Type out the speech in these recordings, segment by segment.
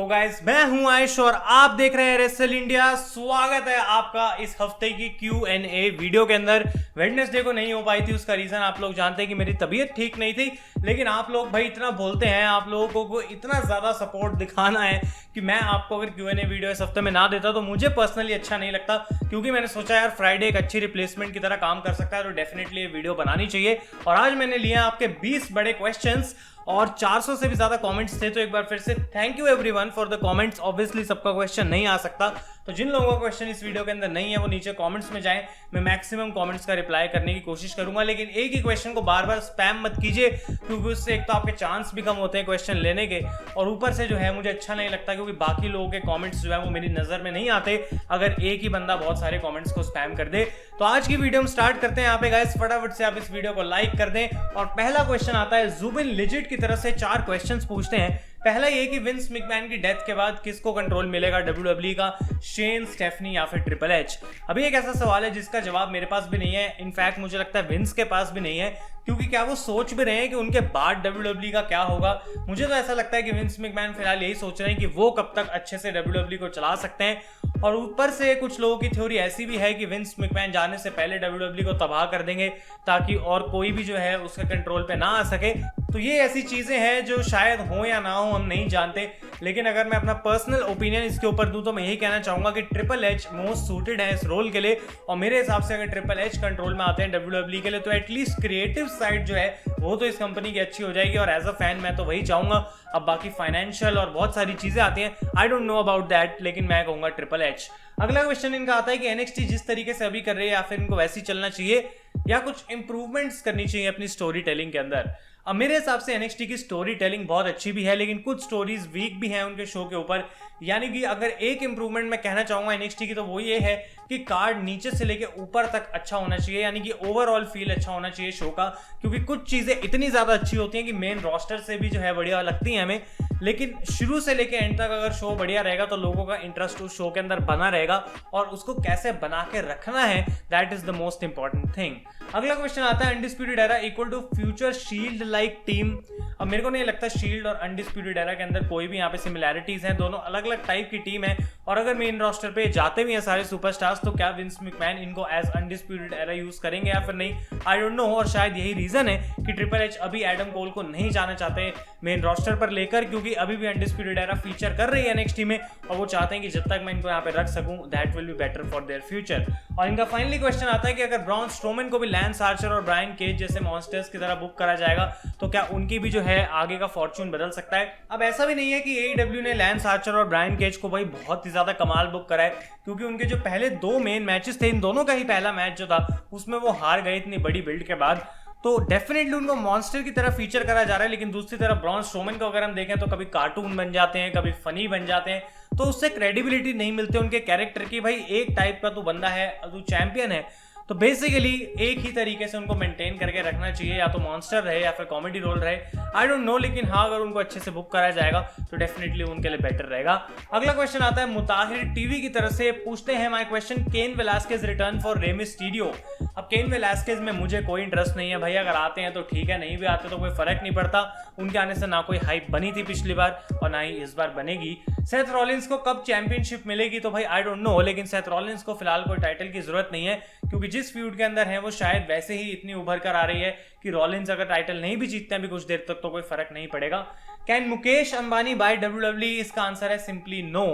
Guys, मैं हूं आयुष और आप देख रहे हैं रेसल इंडिया। स्वागत है आपका इस हफ्ते की Q&A वीडियो के अंदर। वेडनेसडे को नहीं हो पाई थी, उसका रीजन आप लोग जानते हैं कि मेरी तबीयत ठीक नहीं थी। लेकिन आप लोग भाई इतना बोलते हैं, आप लोगों को इतना ज्यादा सपोर्ट दिखाना है कि मैं आपको अगर Q&A वीडियो इस हफ्ते में ना देता तो मुझे पर्सनली अच्छा नहीं लगता, क्योंकि मैंने सोचा यार फ्राइडे एक अच्छी रिप्लेसमेंट की तरह काम कर सकता है, तो डेफिनेटली ये वीडियो बनानी चाहिए। और आज मैंने लिया आपके 20 बड़े क्वेश्चंस और 400 से भी ज्यादा कमेंट्स थे, तो एक बार फिर से thank you everyone for the comments. Obviously सबका क्वेश्चन नहीं आ सकता, तो जिन लोगों का क्वेश्चन इस वीडियो के अंदर नहीं है वो नीचे कमेंट्स में जाएं। मैं मैक्सिमम कमेंट्स का रिप्लाई करने की कोशिश करूंगा, लेकिन एक ही क्वेश्चन को बार बार स्पैम मत कीजिए, क्योंकि उससे एक तो आपके चांस भी कम होते हैं क्वेश्चन लेने के, और ऊपर से जो है मुझे अच्छा नहीं लगता क्योंकि बाकी लोगों के कमेंट्स जो है वो मेरी नजर में नहीं आते अगर एक ही बंदा बहुत सारे कमेंट्स को स्पैम कर दे। तो आज की वीडियो हम स्टार्ट करते हैं। यहाँ पे गाइस फटाफट से आप इस वीडियो को लाइक कर दें। और पहला क्वेश्चन आता है जुबिन लिजिट की तरफ से। 4 क्वेश्चंस पूछते हैं। पहला ये कि विंस मैकमैन की डेथ के बाद किसको कंट्रोल मिलेगा WWE का, शेन, स्टेफनी या फिर ट्रिपल एच? अभी एक ऐसा सवाल है जिसका जवाब मेरे पास भी नहीं है। इनफैक्ट मुझे लगता है विंस के पास भी नहीं है, क्योंकि क्या वो सोच भी रहे हैं कि उनके बाद WWE का क्या होगा? मुझे तो ऐसा लगता है कि विंस मैकमैन फिलहाल यही सोच रहे हैं कि वो कब तक अच्छे से WWE को चला सकते हैं। और ऊपर से कुछ लोगों की थ्योरी ऐसी भी है कि विंस मैकमैन जाने से पहले WWE को तबाह कर देंगे, ताकि और कोई भी जो है उसके कंट्रोल पे ना आ सके। तो ये ऐसी चीजें हैं जो शायद हो या ना हो, हम नहीं जानते। लेकिन अगर मैं अपना पर्सनल ओपिनियन इसके ऊपर दूं तो मैं यही कहना चाहूंगा कि ट्रिपल एच मोस्ट सूटेड है इस रोल के लिए। और मेरे हिसाब से अगर ट्रिपल एच कंट्रोल में आते हैं WWE के लिए, तो एटलीस्ट क्रिएटिव साइड जो है वो तो इस कंपनी की अच्छी हो जाएगी। और एज अ फैन मैं तो वही चाहूंगा। अब बाकी फाइनेंशियल और बहुत सारी चीजें आती हैं, आई डोंट नो अबाउट दैट, लेकिन मैं कहूंगा ट्रिपल एच। अगला क्वेश्चन इनका आता है कि NXT जिस तरीके से अभी कर रही है, या फिर इनको वैसे ही चलना चाहिए या कुछ इंप्रूवमेंट्स करनी चाहिए अपनी स्टोरी टेलिंग के अंदर? अब मेरे हिसाब से NXT की स्टोरी टेलिंग बहुत अच्छी भी है, लेकिन कुछ स्टोरीज वीक भी हैं उनके शो के ऊपर। यानी कि अगर एक इंप्रूवमेंट मैं कहना चाहूंगा NXT की, तो वो ये है कि कार्ड नीचे से लेके ऊपर तक अच्छा होना चाहिए, यानी कि ओवरऑल फील अच्छा होना चाहिए शो का। क्योंकि कुछ चीजें इतनी ज्यादा अच्छी होती हैं कि मेन रोस्टर से भी जो है बढ़िया लगती हैं हमें, लेकिन शुरू से लेके एंड तक अगर शो बढ़िया रहेगा तो लोगों का इंटरेस्ट उस शो के अंदर बना रहेगा, और उसको कैसे बना के रखना है, that is the most important thing. अगला क्वेश्चन आता है undisputed era equal to future shield like team? अब मेरे को नहीं लगता शील्ड और अनडिस्प्यूटेड एरा के अंदर कोई भी यहाँ पे सिमिलैरिटीज हैं। दोनों अलग अलग टाइप की टीम है, और अगर मेन रोस्टर पे जाते भी हैं सारे सुपरस्टार्स, तो क्या विंस मैकमैन इनको एज अनडिस्प्यूटेड एरा यूज करेंगे या फिर नहीं, आई डोंट नो। और शायद यही रीजन है कि ट्रिपल एच अभी एडम कोल को नहीं जाना चाहते मेन रोस्टर पर लेकर, क्योंकि अभी भी अनडिस्प्यूटेड एरा फीचर कर रही है NXT में, और वो चाहते हैं कि जब तक मैं इनको यहाँ पे रख सकूं, that will be better for their future. और इनका फाइनली क्वेश्चन आता है कि अगर ब्रॉन स्ट्रोमन को भी लैंस आर्चर और ब्रायन केज जैसे मॉन्स्टर्स की तरह बुक करा जाएगा, तो क्या उनकी भी जो है आगे का फॉर्चून बदल सकता है? अब ऐसा भी नहीं है कि AEW ने लैंस आर्चर और ब्रायन केज को भाई बहुत ही ज्यादा कमाल बुक करा है, क्योंकि उनके जो पहले 2 मेन मैचेस थे, इन दोनों का ही पहला मैच जो था उसमें वो हार गए इतनी बड़ी बिल्ड के बाद। तो डेफिनेटली उनको मॉन्स्टर की तरह फीचर करा जा रहा है, लेकिन दूसरी तरफ ब्रॉन स्ट्रोमन को अगर हम देखें तो कभी कार्टून बन जाते हैं, कभी फनी बन जाते हैं, तो उससे क्रेडिबिलिटी नहीं मिलती उनके कैरेक्टर की। भाई एक टाइप का तू बंदा है, तू चैंपियन है, तो बेसिकली एक ही तरीके से उनको मेंटेन करके रखना चाहिए, या तो मॉन्स्टर रहे या फिर कॉमेडी रोल रहे, आई डोंट नो। लेकिन हाँ, अगर उनको अच्छे से बुक कराया जाएगा तो डेफिनेटली उनके लिए बेटर रहेगा। अगला क्वेश्चन आता है मुताहिर टीवी की तरफ से। पूछते हैं my question, Cain Velasquez return for Rey Mysterio? अब केन वेलास्केज में मुझे कोई इंटरेस्ट नहीं है भाई, अगर आते हैं तो ठीक है, नहीं भी आते तो कोई फर्क नहीं पड़ता। उनके आने से ना कोई हाइप बनी थी पिछली बार, और ना ही इस बार बनेगी। सेथ रॉलिंस को कब चैंपियनशिप मिलेगी? तो भाई आई डोंट नो, लेकिन सेथ रॉलिंस को फिलहाल कोई टाइटल की जरूरत नहीं है, क्योंकि जिस फ्यूड के अंदर है वो शायद वैसे ही इतनी उभर कर आ रही है कि रॉलिंस अगर टाइटल नहीं भी जीतते हैं भी कुछ देर तक, तो कोई फर्क नहीं पड़ेगा। Can Mukesh Ambani buy WWE? इसका आंसर है simply no,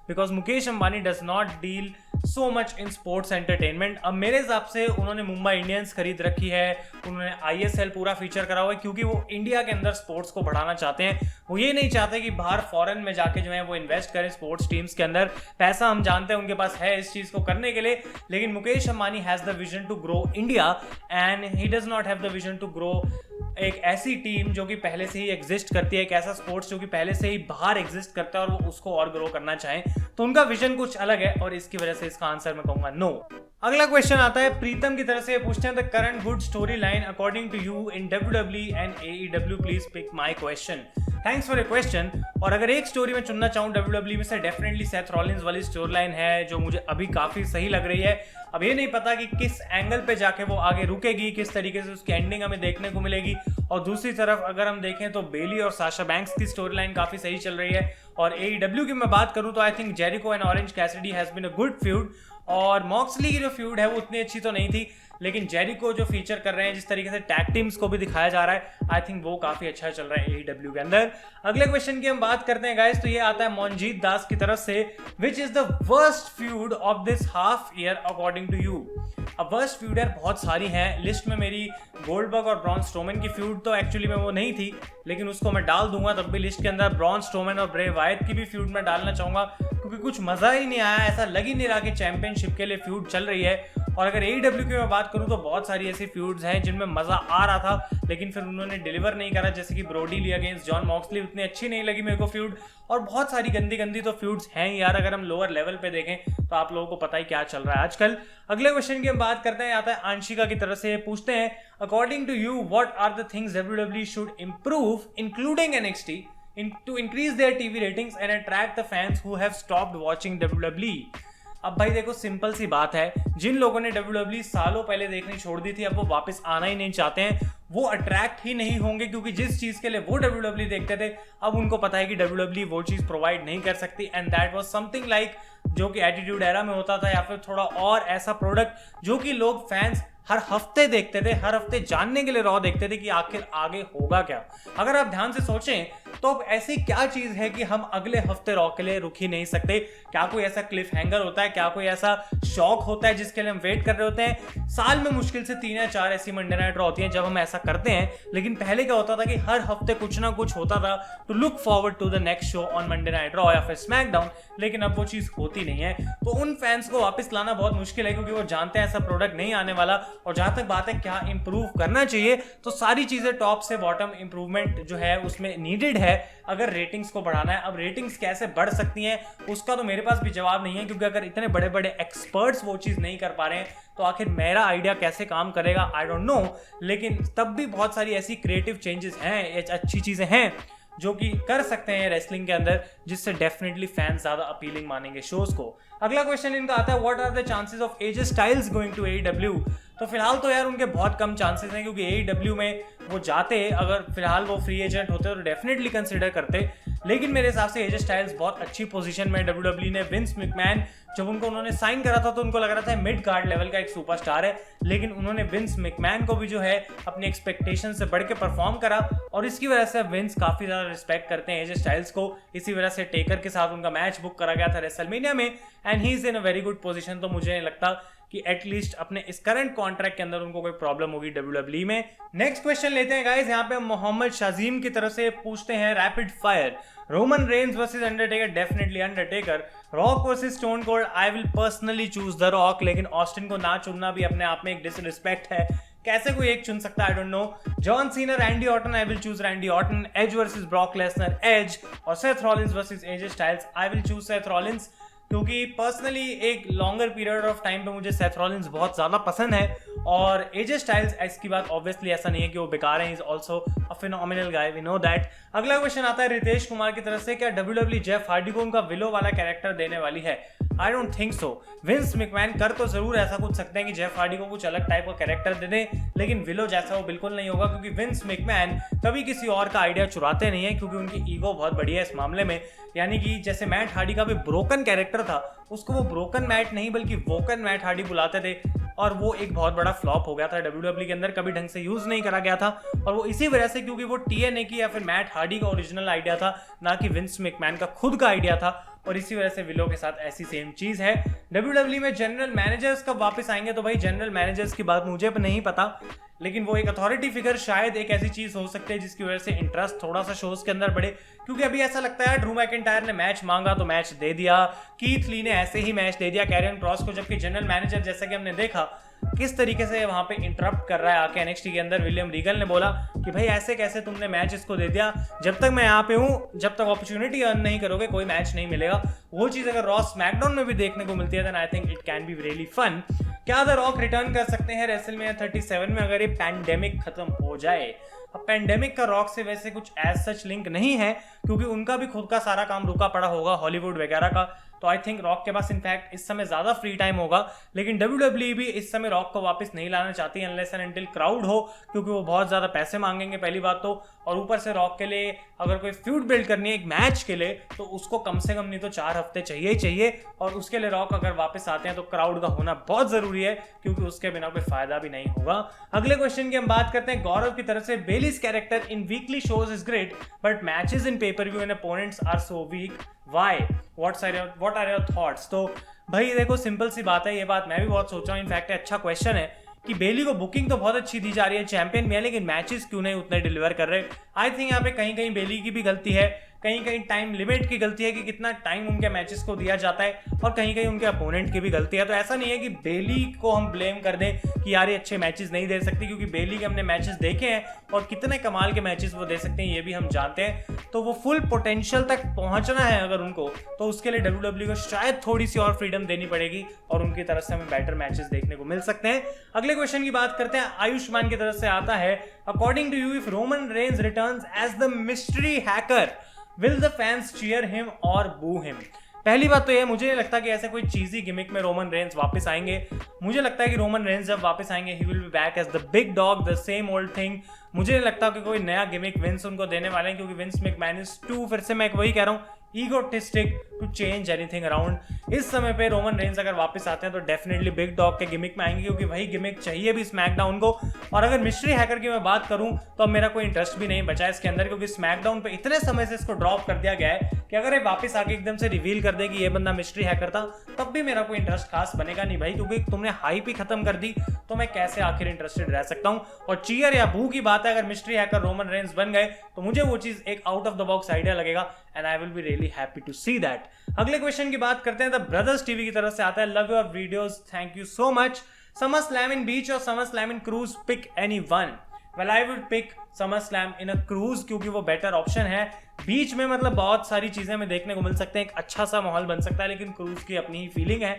because Mukesh Ambani does not deal so much in sports entertainment. अब मेरे हिसाब से उन्होंने मुंबई इंडियंस खरीद रखी है, उन्होंने ISL पूरा फीचर करा हुआ है, क्योंकि वो इंडिया के अंदर स्पोर्ट्स को बढ़ाना चाहते हैं। वो ये नहीं चाहते कि बाहर फॉरेन में जाके जो है वो इन्वेस्ट करें स्पोर्ट्स टीम्स के अंदर। पैसा हम जानते हैं उनके पास है इस चीज को करने के लिए, लेकिन Mukesh Ambani has the vision to grow India, and he does not have the vision to grow एक ऐसी टीम जो कि पहले से ही एग्जिस्ट करती है, एक ऐसा स्पोर्ट्स जो कि पहले से ही बाहर एग्जिस्ट करता है और वो उसको और ग्रो करना चाहें। तो उनका विजन कुछ अलग है, और इसकी वजह से इसका आंसर मैं कहूंगा नो। अगला क्वेश्चन आता है प्रीतम की तरफ से। पूछते हैं the current good story line according to you in WWE and AEW, please pick my question? Thanks for a question. और अगर एक स्टोरी में चुनना चाहूँ WWE में से, डेफिनेटली सेथ रॉलिंस वाली स्टोरी लाइन है जो मुझे अभी काफ़ी सही लग रही है। अब ये नहीं पता कि किस एंगल पे जाके वो आगे रुकेगी, किस तरीके से उसकी एंडिंग हमें देखने को मिलेगी। और दूसरी तरफ अगर हम देखें तो बेली और साशा बैंक्स की स्टोरी लाइन काफ़ी सही चल रही है। और AEW की मैं बात करूँ तो I think Jericho and Orange Cassidy has been a good feud. और मॉक्सली की जो फ्यूड है वो उतनी अच्छी तो नहीं थी, लेकिन जेरिको जो फीचर कर रहे हैं, जिस तरीके से टैग टीम्स को भी दिखाया जा रहा है, आई थिंक वो काफी अच्छा चल रहा है AEW के अंदर। अगले क्वेश्चन की हम बात करते हैं गाइस, तो ये आता है मोनजीत दास की तरफ से, which is the worst feud of this half year according to you. अब वर्स्ट फ्यूड यार बहुत सारी हैं, लिस्ट में मेरी गोल्डबर्ग और ब्रॉन स्ट्रोमन की फ्यूड तो एक्चुअली में वो नहीं थी, लेकिन उसको मैं डाल दूंगा तब भी लिस्ट के अंदर। ब्रॉन स्ट्रोमन और ब्रे वायत की भी फ्यूड मैं डालना चाहूंगा, क्योंकि कुछ मजा ही नहीं आया, ऐसा लग ही नहीं रहा कि चैंपियनशिप के लिए फ्यूड चल रही है। और अगर AEW की मैं बात करूं तो बहुत सारी ऐसी फ्यूड्स हैं जिनमें मजा आ रहा था, लेकिन फिर उन्होंने डिलीवर नहीं करा, जैसे कि ब्रोडी ली अगेंस्ट जॉन मॉक्सली, उतनी अच्छी नहीं लगी मेरे को फ्यूड। और बहुत सारी गंदी गंदी तो फ्यूड्स हैं यार, अगर हम लोअर लेवल पे देखें तो आप लोगों को पता ही क्या चल रहा है आजकल। अगले क्वेश्चन की हम बात करते हैं, आता है आंशिका की तरफ से, पूछते हैं according to you what are the things WWE should improve including NXT to increase their TV ratings and attract the fans who have stopped watching WWE। अब भाई देखो, सिंपल सी बात है, जिन लोगों ने WWE सालों पहले देखनी छोड़ दी थी, अब वो वापस आना ही नहीं चाहते हैं, वो अट्रैक्ट ही नहीं होंगे, क्योंकि जिस चीज के लिए वो WWE देखते थे, अब उनको पता है कि WWE वो चीज प्रोवाइड नहीं कर सकती। And that was something like जो कि एटीट्यूड एरा में होता था, या फिर थोड़ा और ऐसा प्रोडक्ट जो कि लोग फैंस हर हफ्ते देखते थे, हर हफ्ते जानने के लिए रॉ देखते थे कि आखिर आगे होगा क्या। अगर आप ध्यान से सोचें तो अब ऐसी क्या चीज है कि हम अगले हफ्ते रॉ के लिए रुक ही नहीं सकते। क्या कोई ऐसा क्लिफ हैंगर होता है, क्या कोई ऐसा शॉक होता है जिसके लिए हम वेट कर रहे होते हैं? साल में मुश्किल से 3 या 4 ऐसी मंडे नाइट रॉ होती हैं जब हम ऐसा करते हैं, लेकिन पहले क्या होता था कि हर हफ्ते कुछ ना कुछ होता था to look forward to the next show on Monday night Raw या फिर स्मैकडाउन, लेकिन अब वो चीज होती नहीं है। तो उन फैंस को वापस लाना बहुत मुश्किल है, क्योंकि वो जानते हैं ऐसा प्रोडक्ट नहीं आने वाला। और जहां तक बात है क्या इंप्रूव करना चाहिए, तो सारी चीजें टॉप से बॉटम इंप्रूवमेंट जो है उसमें नीडेड है अगर रेटिंग्स को बढ़ाना है। अब रेटिंग्स कैसे बढ़ सकती हैं उसका तो मेरे पास भी जवाब नहीं है, क्योंकि अगर इतने बड़े बड़े एक्सपर्ट्स वो चीज नहीं कर पा रहे हैं तो आखिर मेरा आइडिया कैसे काम करेगा, आई डोंट नो। लेकिन तब भी बहुत सारी ऐसी क्रिएटिव चेंजेस हैं, अच्छी चीजें हैं जो कि कर सकते हैं रेसलिंग के अंदर, जिससे डेफिनेटली फैंस ज्यादा अपीलिंग मानेंगे शोज को। अगला क्वेश्चन इनका आता है, what are the chances of AJ Styles going to AEW। तो फिलहाल तो यार उनके बहुत कम चांसेस हैं, क्योंकि AEW में वो जाते, अगर फिलहाल वो फ्री एजेंट होते तो डेफिनेटली कंसिडर करते। लेकिन मेरे हिसाब से AJ स्टाइल्स बहुत अच्छी पोजीशन में, WWE ने विंस मैकमैन जब उन्होंने साइन करा था तो उनको लग रहा था मिड कार्ड लेवल का एक सुपरस्टार है, लेकिन उन्होंने विंस मैकमैन को भी जो है अपने एक्सपेक्टेशन से बढ़ के परफॉर्म करा, और इसकी वजह से विंस काफी ज्यादा रिस्पेक्ट करते हैं AJ स्टाइल्स को। इसी वजह से टेकर के साथ उनका मैच बुक करा गया था रेसलमेनिया में, and he is in a very good position. तो मुझे नहीं लगता कि एटलीस्ट अपने इस करंट कॉन्ट्रैक्ट के अंदर उनको कोई प्रॉब्लम होगी WWE में। नेक्स्ट क्वेश्चन लेते हैं गाइस, यहाँ पे हम मोहम्मद शाजीम की तरफ से पूछते हैं, rapid fire, Roman Reigns versus Undertaker, definitely Undertaker. Rock versus stone cold, I will personally choose the rock, लेकिन ऑस्टिन को ना चुनना भी अपने आप में एक डिसरिस्पेक्ट है, कैसे कोई एक चुन सकता है, I don't know. John Cena, Randy Orton, I will choose Randy Orton. Edge versus Brock Lesnar, Edge. और Seth Rollins versus AJ Styles, I will choose Seth Rollins, क्योंकि पर्सनली एक लॉन्गर पीरियड ऑफ टाइम पे मुझे Seth Rollins बहुत ज़्यादा पसंद है। और AJ स्टाइल्स, इसकी बात ऑब्वियसली ऐसा नहीं है कि वो बेकार है, is also a phenomenal guy, we know that. अगला क्वेश्चन आता है रितेश कुमार की तरफ से, क्या WWE जेफ हार्डी को उनका विलो वाला कैरेक्टर देने वाली है? I don't think so. Vince McMahon कर तो जरूर ऐसा कुछ सकते हैं कि जेफ हार्डी को कुछ अलग टाइप का कैरेक्टर दे दें, लेकिन विलो जैसा वो बिल्कुल नहीं होगा, क्योंकि विंस मैकमैन कभी किसी और का आइडिया चुराते नहीं है, क्योंकि उनकी ईगो बहुत बड़ी है इस मामले में। यानी कि जैसे मैट हार्डी का भी ब्रोकन कैरेक्टर था, उसको वो ब्रोकन मैट नहीं बल्कि वोकन मैट हार्डी बुलाते थे, और वो एक बहुत बड़ा फ्लॉप हो गया था WWE के अंदर, कभी ढंग से यूज नहीं करा गया था। और वो इसी वजह से, क्योंकि वो TNA की या फिर मैट हार्डी का ओरिजिनल आइडिया था, ना कि विंस मैकमैन का खुद का आइडिया था, और इसी वजह से विलो के साथ ऐसी सेम चीज है। WWE में जनरल मैनेजर्स कब वापस आएंगे, तो भाई जनरल मैनेजर्स की बात मुझे नहीं पता, लेकिन वो एक अथॉरिटी फिगर शायद एक ऐसी चीज हो सकती है जिसकी वजह से इंटरेस्ट थोड़ा सा शोज के अंदर बढ़े, क्योंकि अभी ऐसा लगता है ड्रू मैकिंटायर ने मैच मांगा तो मैच दे दिया, कीथ ली ने ऐसे ही मैच दे दिया कैरियन क्रॉस को, जबकि जनरल मैनेजर जैसा कि हमने देखा किस तरीके से वहां पे इंटरप्ट कर रहा है आके NXT के अंदर। विलियम रीगल ने बोला कि भाई ऐसे कैसे तुमने मैच इसको दे दिया, जब तक मैं यहाँ पे हूँ, जब तक अपॉर्चुनिटी अर्न नहीं करोगे कोई मैच नहीं मिलेगा। वो चीज अगर रॉ स्मैकडाउन में भी देखने को मिलती है, then I think it can be really fun. क्या द रॉक रिटर्न कर सकते हैं रेसलमेनिया 37 में अगर ये पैंडेमिक खत्म हो जाए? अब पैंडेमिक का रॉक से वैसे कुछ एज सच लिंक नहीं है, क्योंकि उनका भी खुद का सारा काम रुका पड़ा होगा हॉलीवुड वगैरह का। तो आई थिंक रॉक के पास इनफैक्ट इस समय ज़्यादा फ्री टाइम होगा, लेकिन WWE भी इस समय रॉक को वापस नहीं लाना चाहती अनलेस एंड अनटिल क्राउड हो, क्योंकि वो बहुत ज़्यादा पैसे मांगेंगे पहली बात तो, और ऊपर से रॉक के लिए अगर कोई फ्यूड बिल्ड करनी है एक मैच के लिए तो उसको कम से कम नहीं तो 4 हफ्ते चाहिए ही चाहिए, और उसके लिए रॉक अगर वापस आते हैं तो क्राउड का होना बहुत ज़रूरी है, क्योंकि उसके बिना कोई फायदा भी नहीं होगा। अगले क्वेश्चन की हम बात करते हैं गौरव की तरफ से। Bayley's character in weekly shows is great but matches in pay per view and opponents are so weak, why, what are your thoughts? तो भाई देखो, सिंपल सी बात है, ये बात मैं भी बहुत सोच रहा हूँ। इनफैक्ट अच्छा क्वेश्चन है कि बेली को बुकिंग तो बहुत अच्छी दी जा रही है, चैंपियन में है, लेकिन मैचेस क्यों नहीं उतने डिलीवर कर रहे? आई थिंक यहाँ पे कहीं कहीं बेली की भी गलती है, कहीं कहीं टाइम लिमिट की गलती है कि कितना टाइम उनके मैचेस को दिया जाता है, और कहीं कहीं उनके अपोनेंट की भी गलती है। तो ऐसा नहीं है कि बेली को हम ब्लेम कर दें कि यार ये अच्छे मैचेस नहीं दे सकती, क्योंकि बेली के हमने मैचेस देखे हैं और कितने कमाल के मैचेस वो दे सकते हैं ये भी हम जानते हैं। तो वो फुल पोटेंशियल तक पहुंचना है अगर उनको, तो उसके लिए WWE को शायद थोड़ी सी और फ्रीडम देनी पड़ेगी और उनकी तरफ से हमें बेटर मैचेस देखने को मिल सकते हैं। अगले क्वेश्चन की बात करते हैं, आयुष्मान की तरफ से आता है, according to you if Roman Reigns returns as the mystery hacker will the fans cheer him और बू हिम? पहली बात तो ये, मुझे नहीं लगता कि ऐसे कोई चीजी गिमिक में रोमन रेंज वापस आएंगे। मुझे लगता है कि रोमन रेंज जब वापस आएंगे he will be back as the big dog, the same old thing. मुझे नहीं लगता कि कोई नया गिमिक विंस उनको देने वाले हैं, क्योंकि विंस मैकमैन इज टू, फिर से मैं वही कह रहा हूँ, ईगोटिस्टिक टू चेंज एनीथिंग अराउंड। इस समय पे रोमन रेंज अगर वापस आते हैं तो डेफिनेटली बिग डॉग के गिमिक में आएंगे, क्योंकि वही गिमिक चाहिए भी स्मैकडाउन को। और अगर मिस्ट्री हैकर की मैं बात करूं तो अब मेरा कोई इंटरेस्ट भी नहीं बचा है इसके अंदर, क्योंकि स्मैकडाउन पे इतने समय से इसको ड्रॉप कर दिया गया है कि अगर ये वापस आके एकदम से रिवील कर दे कि ये बंदा मिस्ट्री हैकर था, तब भी मेरा कोई इंटरेस्ट खास बनेगा नहीं भाई, क्योंकि तुमने हाइप ही खत्म कर दी, तो मैं कैसे आखिर इंटरेस्टेड रह सकता हूं। और चीयर या बू की बात है, अगर मिस्ट्री हैकर रोमन रेंज बन गए तो मुझे वो चीज एक out of the box idea लगेगा and I will be really happy to see that. अगले क्वेश्चन की बात करते हैं, द ब्रदर्स टीवी की तरफ से आता है, love your videos, thank you so much. SummerSlam in beach और SummerSlam in cruise, pick any one? Well I would pick SummerSlam in a cruise, क्योंकि वो बेटर ऑप्शन है। बीच में मतलब बहुत सारी चीजें हमें देखने को मिल सकते हैं, एक अच्छा सा माहौल बन सकता है, लेकिन क्रूज की अपनी ही फीलिंग है।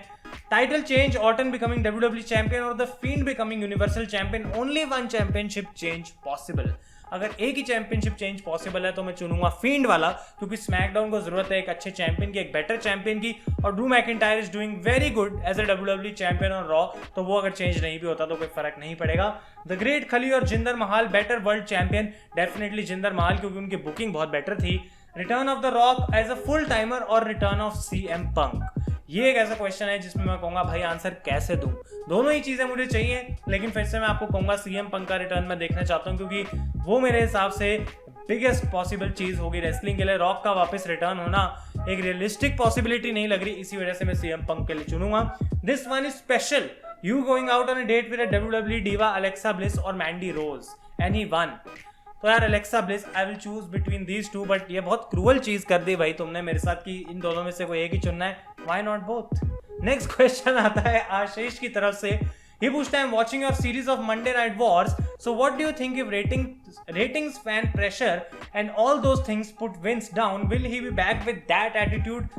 Title change, Orton becoming WWE champion और the Fiend becoming universal champion, only one championship change possible. अगर एक ही चैंपियनशिप चेंज पॉसिबल है तो मैं चुनूंगा फील्ड वाला, क्योंकि स्मैकडाउन को जरूरत है एक अच्छे चैंपियन की, एक बेटर चैंपियन की, और Drew McIntyre is doing very good as a WWE champion और रॉ, तो वो अगर चेंज नहीं भी होता तो कोई फर्क नहीं पड़ेगा। द ग्रेट खली और Jinder Mahal better world champion, definitely Jinder Mahal, क्योंकि उनकी बुकिंग बहुत बेटर थी। Return of the Rock as a full timer और रिटर्न ऑफ CM पंक, ये एक ऐसा क्वेश्चन है जिसमें मैं कहूंगा भाई आंसर कैसे दूं? दोनों ही चीजें मुझे चाहिए, लेकिन फिर से मैं आपको कहूंगा CM पंक का रिटर्न मैं देखना चाहता हूं, क्योंकि वो मेरे हिसाब से बिगेस्ट पॉसिबल चीज होगी रेसलिंग के लिए। रॉक का वापस रिटर्न होना एक रियलिस्टिक पॉसिबिलिटी नहीं लग रही, इसी वजह से मैं CM पंक के लिए चुनूंगा। This one is special, you going out on a date with a WWE diva Alexa Bliss और मैंडी रोज, एनी वन? तो यार Alexa Bliss, I will choose between these two, but ये बहुत क्रूअल चीज कर दी भाई तुमने मेरे साथ कि इन दोनों में से कोई एक ही चुनना है, why not both? Next question आता है आशीष की तरफ से, he पूछता है, watching your series of Monday Night Wars, so what do you think if ratings fan pressure and all those things put Vince down, will he be back with that attitude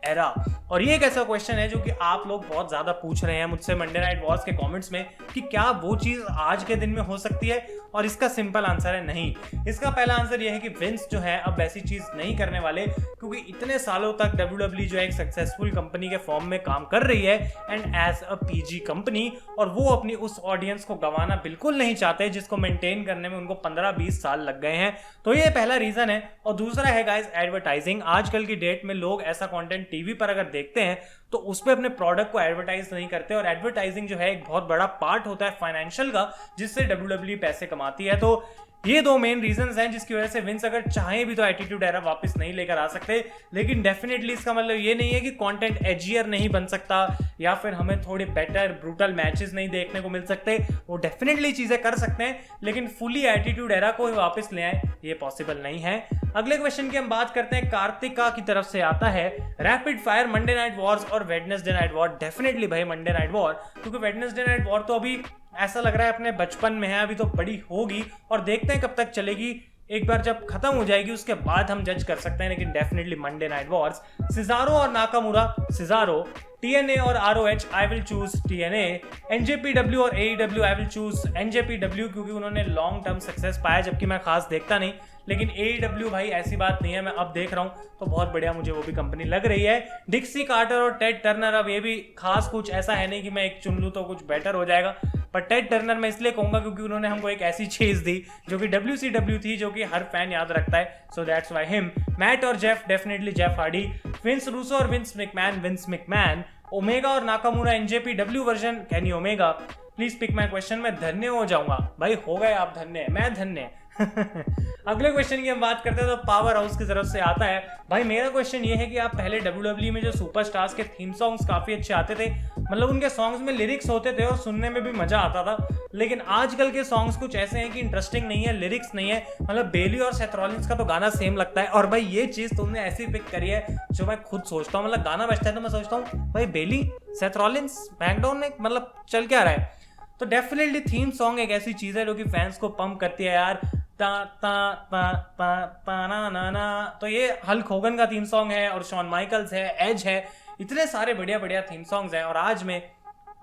era? और ये एक ऐसा question है जो कि आप लोग बहुत ज्यादा पूछ रहे हैं मुझसे मंडे नाइट वॉर्स के कमेंट्स में कि क्या वो चीज आज के दिन में हो सकती है, और इसका सिंपल आंसर है नहीं। इसका पहला आंसर ये है कि विंस जो है अब वैसी चीज नहीं करने वाले, क्योंकि इतने सालों तक WWE जो है एक सक्सेसफुल कंपनी के फॉर्म में काम कर रही है and as a PG company, और वो अपनी उस ऑडियंस को गंवाना बिल्कुल नहीं चाहते जिसको मेंटेन करने में उनको 15-20 साल लग गए हैं। तो ये पहला रीजन है। और दूसरा है गाइस एडवर्टाइजिंग। आजकल की डेट में लोग ऐसा कंटेंट टीवी पर अगर देखते हैं तो उस पर अपने प्रोडक्ट को एडवर्टाइज नहीं करते, और एडवर्टाइजिंग जो है एक बहुत बड़ा पार्ट होता है फाइनेंशियल का, जिससे WWE पैसे कमाती है। तो ये दो मेन रीजंस हैं जिसकी वजह से विंस अगर चाहे भी तो एटीट्यूड एरा वापस नहीं लेकर आ सकते। लेकिन डेफिनेटली इसका मतलब ये नहीं है कि कंटेंट एजियर नहीं बन सकता या फिर हमें थोड़े बेटर ब्रूटल मैचेस नहीं देखने को मिल सकते। वो डेफिनेटली चीजें कर सकते हैं, लेकिन फुली एटीट्यूड एरा को वापस ले आए ये पॉसिबल नहीं है। अगले क्वेश्चन की हम बात करते हैं, कार्तिका की तरफ से आता है, rapid fire Monday Night Wars और वेडनेसडे नाइट वॉर। डेफिनेटली भाई मंडे नाइट वॉर, क्योंकि वेडनेसडे नाइट वॉर तो अभी ऐसा लग रहा है अपने बचपन में है, अभी तो बड़ी होगी और देखते हैं कब तक चलेगी। एक बार जब खत्म हो जाएगी उसके बाद हम जज कर सकते हैं, लेकिन definitely Monday Night Wars, Cesaro और नाकामुरा, सिजारो, TNA और ROH, I will choose TNA, NJPW और AEW, I will choose NJPW, क्योंकि उन्होंने लॉन्ग टर्म सक्सेस पाया, जबकि मैं खास देखता नहीं, लेकिन AEW भाई ऐसी बात नहीं है, मैं अब देख रहा हूँ तो बहुत बढ़िया मुझे वो भी कंपनी लग रही है। डिक्सी कार्टर और टेड टर्नर, अब ये भी खास कुछ ऐसा है नहीं कि मैं एक चुन लूँ तो कुछ बेटर हो जाएगा, पर टेड टर्नर मैं इसलिए कहूंगा क्योंकि उन्होंने हमको एक ऐसी चीज दी जो कि WCW थी, जो कि हर फैन याद रखता है, so that's why him. Matt और Jeff, definitely Jeff Hardy. Vince Russo और विंस मैकमैन। ओमेगा और Nakamura, NJPW version, Kenny Omega. Please pick my question, मैं धन्य हो जाऊंगा। भाई हो गए आप धन्य, मैं धन्य। अगले क्वेश्चन की हम बात करते हैं तो पावर हाउस की तरफ से आता है। भाई मेरा क्वेश्चन ये है कि आप पहले WWE में जो सुपरस्टार्स के थीम सॉन्ग्स काफी अच्छे आते थे, मतलब उनके सॉन्ग्स में लिरिक्स होते थे और सुनने में भी मजा आता था, लेकिन आजकल के सॉन्ग्स कुछ ऐसे हैं कि इंटरेस्टिंग नहीं है, लिरिक्स नहीं है। मतलब बेली और सेथ रॉलिंस का तो गाना सेम लगता है, और भाई ये चीज तुमने ऐसी पिक करी है जो मैं खुद सोचता हूँ, मतलब गाना बजता है तो मैं सोचता हूँ भाई बेली, सेथ रॉलिंस, स्मैकडाउन में मतलब चल क्या रहा है। तो डेफिनेटली थीम सॉन्ग एक ऐसी चीज है जो कि फैंस को पंप करती है यार। ता ता ता ता ता ना ना ना, तो ये हल्क होगन का थीम सॉन्ग है, और शॉन माइकल्स है, एज है, इतने सारे बढ़िया बढ़िया थीम सॉन्ग्स हैं। और आज में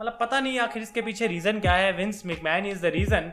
मतलब पता नहीं आखिर इसके पीछे रीजन क्या है, Vince McMahon is the reason,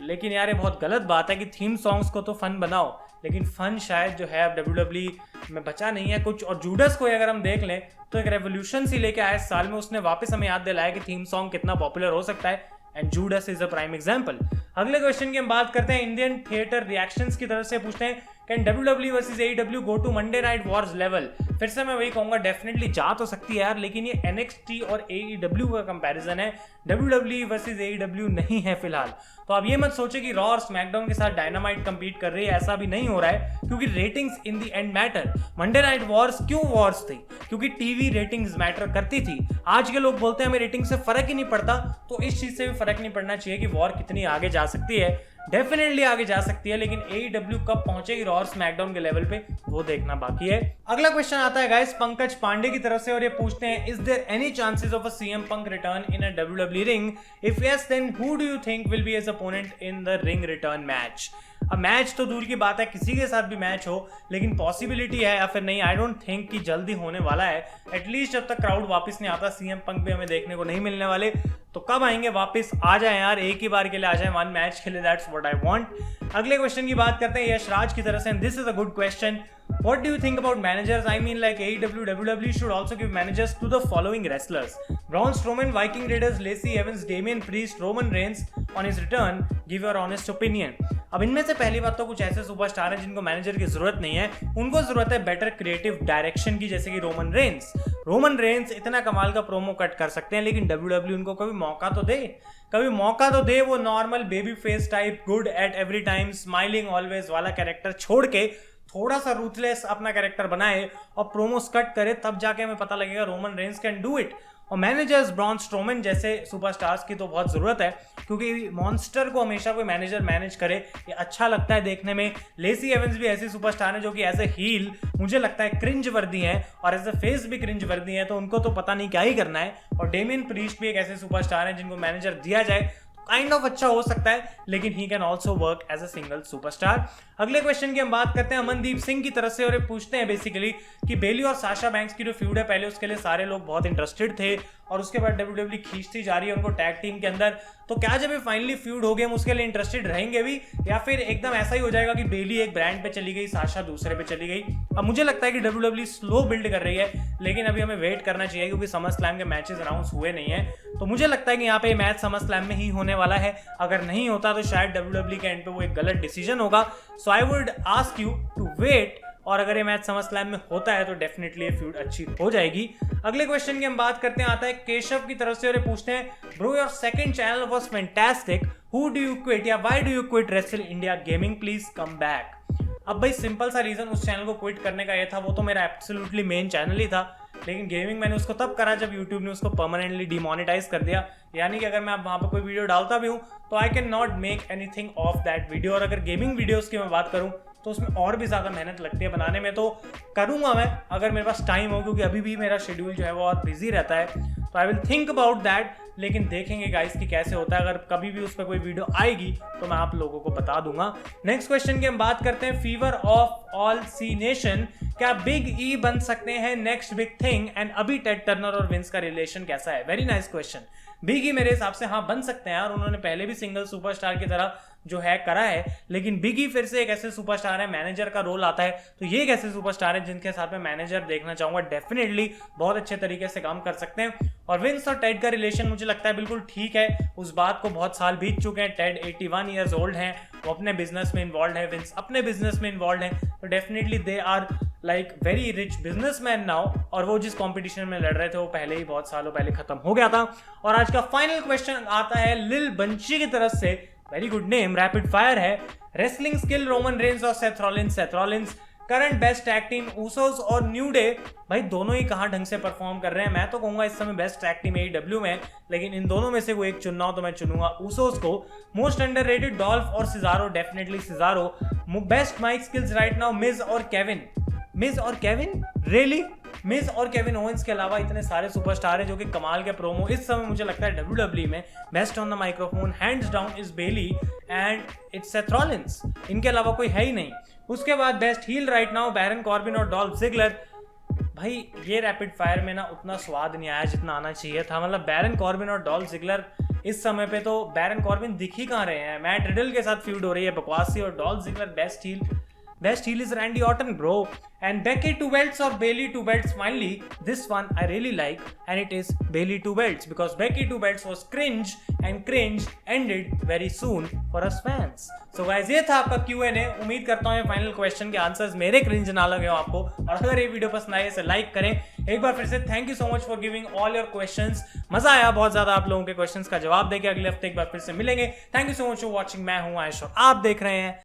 लेकिन यार ये बहुत गलत बात है कि थीम सॉन्ग्स को तो फन बनाओ, लेकिन फन शायद जो है अब WWE में बचा नहीं है कुछ। और जूडस को अगर हम देख लें तो एक रेवोल्यूशन सी लेके आए इस साल में, उसने वापस हमें याद दिलाया कि थीम सॉन्ग कितना पॉपुलर हो सकता है, and Judas is a prime example. अगले क्वेश्चन की हम बात करते हैं इंडियन थिएटर रिएक्शंस की तरफ से, पूछते हैं can WWE versus AEW go to Monday Night Wars level. फिर से मैं वही कहूंगा, डेफिनेटली जा तो सकती है यार, लेकिन ये NXT और AEW का कंपैरिजन है, WWE वर्सेस AEW नहीं है फिलहाल। तो अब ये मत सोचे कि रॉ और स्मैकडाउन के साथ डायनामाइट कंपीट कर रही है, ऐसा भी नहीं हो रहा है, क्योंकि ratings in the end matter. Monday Night Wars क्यों वॉर्स थी? क्योंकि टीवी रेटिंग्स मैटर करती थी। आज के लोग बोलते हैं हमें रेटिंग से फर्क ही नहीं पड़ता, तो इस चीज से भी फर्क नहीं पड़ना चाहिए कि वॉर कितनी आगे जा सकती है। डेफिनेटली आगे जा सकती है, लेकिन AEW कब पहुंचेगी रॉ और स्मैकडाउन के लेवल पे वो देखना बाकी है। अगला क्वेश्चन आता है गाइस पंकज पांडे की तरफ से, और ये पूछते हैं is there any chances of a CM Punk return in a WWE ring? If yes then who do you think will be his opponent in the ring return match? अब मैच तो दूर की बात है, किसी के साथ भी मैच हो, लेकिन पॉसिबिलिटी है या फिर नहीं, आई डोंट थिंक कि जल्दी होने वाला है। एटलीस्ट जब तक क्राउड वापस नहीं आता, CM Punk भी हमें देखने को नहीं मिलने वाले, तो कब आएंगे वापस? आ जाए यार, एक ही बार के लिए आ जाए, वन मैच के लिए, दैट्स व्हाट आई वांट। अगले क्वेश्चन की बात करते हैं यशराज की तरफ से, and this is a good question. What do you think about managers? I mean, like AEW, WWE should also give managers to the following wrestlers: Braun Strowman, Viking Raiders, Lacey Evans, Damian Priest, Roman Reigns on his return. Give your honest opinion. अब इनमें से पहली बात तो कुछ ऐसे superstar हैं जिनको मैनेजर की जरूरत नहीं है, उनको जरूरत है बेटर क्रिएटिव डायरेक्शन की, जैसे कि रोमन रेंस इतना कमाल का प्रोमो कट कर सकते हैं, लेकिन WWE उनको कभी मौका तो दे, वो normal baby face type, good at every time, smiling always वाला कैरेक्टर छोड़ के थोड़ा सा रूथलेस अपना कैरेक्टर बनाए और प्रोमोस कट करे, तब जाके हमें पता लगेगा Roman Reigns can do it. और मैनेजर्स ब्रॉन स्ट्रोमन जैसे सुपरस्टार्स की तो बहुत ज़रूरत है, क्योंकि मॉन्स्टर को हमेशा कोई मैनेजर मैनेज करे ये अच्छा लगता है देखने में। लेसी एवंस भी ऐसी सुपरस्टार है जो कि एज ए हील मुझे लगता है क्रिंज वर्दी है, और एज ए फेस भी क्रिंज वर्दी है, तो उनको तो पता नहीं क्या ही करना है। और डेमियन प्रीस्ट भी एक ऐसे सुपरस्टार है जिनको मैनेजर दिया जाए काइंड ऑफ अच्छा हो सकता है, लेकिन he can also work as a single superstar. अगले क्वेश्चन की हम बात करते हैं अमनदीप सिंह की तरफ से, और ये पूछते हैं बेसिकली कि बेली और साशा बैंक्स की जो फ्यूड है, पहले उसके लिए सारे लोग बहुत इंटरेस्टेड थे, और उसके बाद WWE खींचती जा रही है उनको टैग टीम के अंदर, तो क्या जब ये फाइनली फ्यूड हो गए हम उसके लिए इंटरेस्टेड रहेंगे भी, या फिर एकदम ऐसा ही हो जाएगा कि बेली एक ब्रांड पे चली गई, साशा दूसरे पे चली गई? अब मुझे लगता है कि WWE स्लो बिल्ड कर रही है, लेकिन अभी हमें वेट करना चाहिए, क्योंकि समर स्लैम के मैचेस अनाउंस हुए नहीं है, तो मुझे लगता है कि यहाँ पे मैच समर स्लैम में ही होने वाला है। अगर नहीं होता तो शायद WWE के एंड पे वो एक गलत डिसीजन होगा, so I would ask you to wait, और अगर ये मैच समर स्लैम में होता है तो डेफिनेटली ये फ्यूड अच्छी हो जाएगी। अगले क्वेश्चन की हम बात करते हैं, आता है केशव की तरफ से, और ये पूछते हैं bro your second channel was fantastic, who do you quit या why do you quit wrestle India gaming, please come back. अब भाई सिंपल सा रीजन उस चैनल को क्विट करने का ये था, वो तो मेरा एब्सोल्युटली मेन चैनल ही था, लेकिन गेमिंग मैंने उसको तब करा जब यूट्यूब ने उसको परमानेंटली डिमोनेटाइज कर दिया, यानी कि अगर मैं वहाँ पर कोई वीडियो डालता भी हूँ तो I can not make anything of that video. और अगर गेमिंग वीडियोस की मैं बात करूँ तो उसमें और भी ज़्यादा मेहनत लगती है बनाने में। तो करूँगा मैं अगर मेरे पास टाइम हो, क्योंकि अभी भी मेरा शेड्यूल जो है वो बहुत बिजी रहता है, तो I will think about that. लेकिन देखेंगे गाइस कि कैसे होता है, अगर कभी भी उस पर कोई वीडियो आएगी तो मैं आप लोगों को बता दूंगा। नेक्स्ट क्वेश्चन की हम बात करते हैं, fever of all sea nation, क्या बिग ई बन सकते हैं नेक्स्ट बिग थिंग, एंड अभी टेड टर्नर और विंस का रिलेशन कैसा है? Very nice question. Big E मेरे हिसाब से हाँ बन सकते हैं यार, उन्होंने पहले भी सिंगल सुपरस्टार की तरह जो है करा है, लेकिन बिग ई फिर से एक ऐसे सुपरस्टार है, मैनेजर का रोल आता है, तो ये एक ऐसे सुपरस्टार है जिनके साथ में मैनेजर देखना चाहूंगा, डेफिनेटली बहुत अच्छे तरीके से काम कर सकते हैं। और विंस और टेड का रिलेशन मुझे लगता है बिल्कुल ठीक है, उस बात को बहुत साल बीत चुके हैं, टेड 81 ईयर्स ओल्ड हैं, वो अपने बिजनेस में इन्वॉल्व है, विंस अपने बिजनेस में इन्वॉल्व है, तो definitely they are like very rich businessman now. और वो जिस कंपटीशन में लड़ रहे थे वो पहले ही बहुत सालों पहले खत्म हो गया था। और आज का फाइनल क्वेश्चन आता है लिल बंची की तरफ से, very good name, rapid fire है। रेसलिंग स्किल रोमन रेंस और Seth Rollins, current best tag team Usos और न्यू डे, भाई दोनों ही कहां ढंग से परफॉर्म कर रहे हैं। मैं तो कहूंगा इस समय बेस्ट टैग टीम AEW में, लेकिन इन दोनों में से वो एक चुनना हो तो मैं चुनूंगा ऊसोस को। मोस्ट अंडररेटेड डॉल्फ और Cesaro, definitely Cesaro. Best mic skills right now Miz और केविन रियली? मिज और केविन ओवेंस के अलावा इतने सारे सुपरस्टार हैं जो कि कमाल के प्रोमो इस समय मुझे लगता है WWE में best on the microphone hands down is Bayley and it's Seth Rollins, इनके अलावा कोई है ही नहीं। उसके बाद best heel right now Baron Corbin और डॉल्फ जिगलर। भाई ये रैपिड फायर में ना उतना स्वाद नहीं आया जितना आना चाहिए था, मतलब बैरन कॉर्बिन और डॉल्फ जिगलर इस समय पे तो बैरन कॉर्बिन दिख ही कहाँ रहे हैं, मैट रिडल के साथ फ्यूड हो रही है बकवास सी, और Dolph Ziggler best heel is Randy Orton bro, and Becky 2 belts or Bayley 2 belts, finally this one I really like, and it is Bayley 2 belts because Becky 2 belts was cringe and cringe ended very soon for us fans. So guys ये था आपका Q&A, उम्मीद करता हूँ ये final question के answers मेरे cringe ना लगे हो आपको, और अगर ये वीडियो पसंद आए इसे लाइक करें। एक बार फिर से thank you so much for giving all your questions, मजा आया बहुत ज्यादा आप लोगों के क्वेश्चंस का जवाब देके। अगले हफ्ते एक बार फिर से मिलेंगे। Thank you so much for watching, मैं हूँ आयुष और आप देख रहे हैं